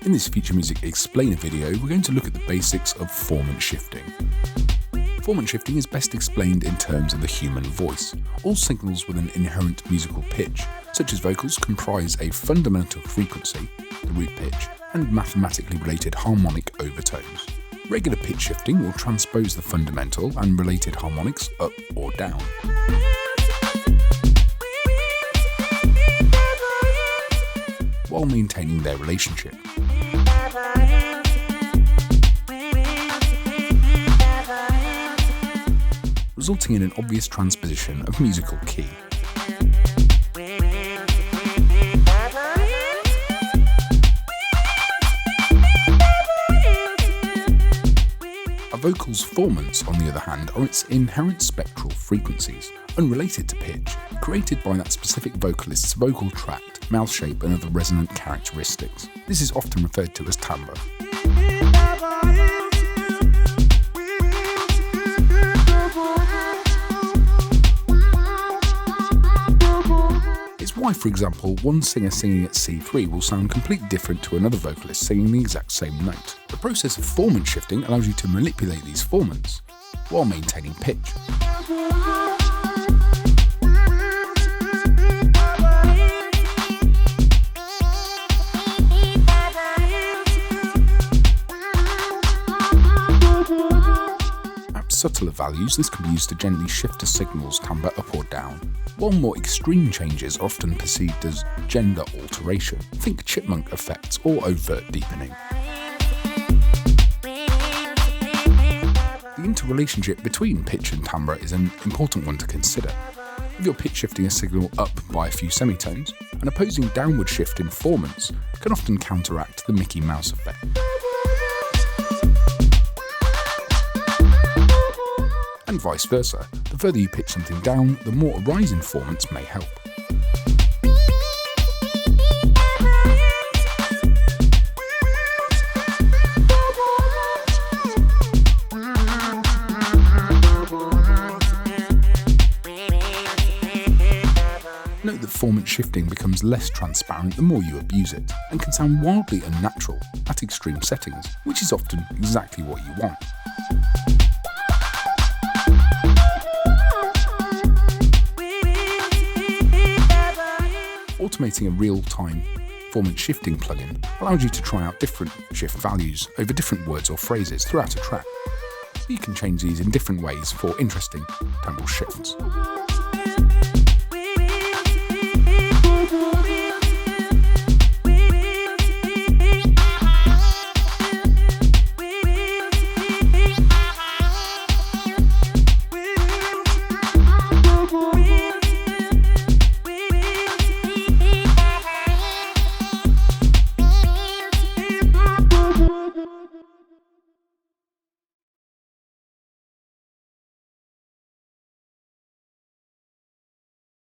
In this Future Music Explainer video, we're going to look at the basics of formant shifting. Formant shifting is best explained in terms of the human voice. All signals with an inherent musical pitch, such as vocals, comprise a fundamental frequency, the root pitch, and mathematically related harmonic overtones. Regular pitch shifting will transpose the fundamental and related harmonics up or down. While maintaining their relationship. Resulting in an obvious transposition of musical key. A vocal's formants, on the other hand, are its inherent spectral frequencies, unrelated to pitch, created by that specific vocalist's vocal tract, mouth shape and other resonant characteristics. This is often referred to as timbre. It's why, for example, one singer singing at C3 will sound completely different to another vocalist singing the exact same note. The process of formant shifting allows you to manipulate these formants while maintaining pitch. At subtler values, this can be used to gently shift a signal's timbre up or down, while more extreme changes are often perceived as gender alteration. Think chipmunk effects or overt deepening. The interrelationship between pitch and timbre is an important one to consider. If you're pitch shifting a signal up by a few semitones, an opposing downward shift in formants can often counteract the Mickey Mouse effect. And vice versa, the further you pitch something down, the more a rise in formants may help. Note that formant shifting becomes less transparent the more you abuse it, and can sound wildly unnatural at extreme settings, which is often exactly what you want. Automating a real-time formant shifting plugin allows you to try out different shift values over different words or phrases throughout a track. You can change these in different ways for interesting timbral shifts.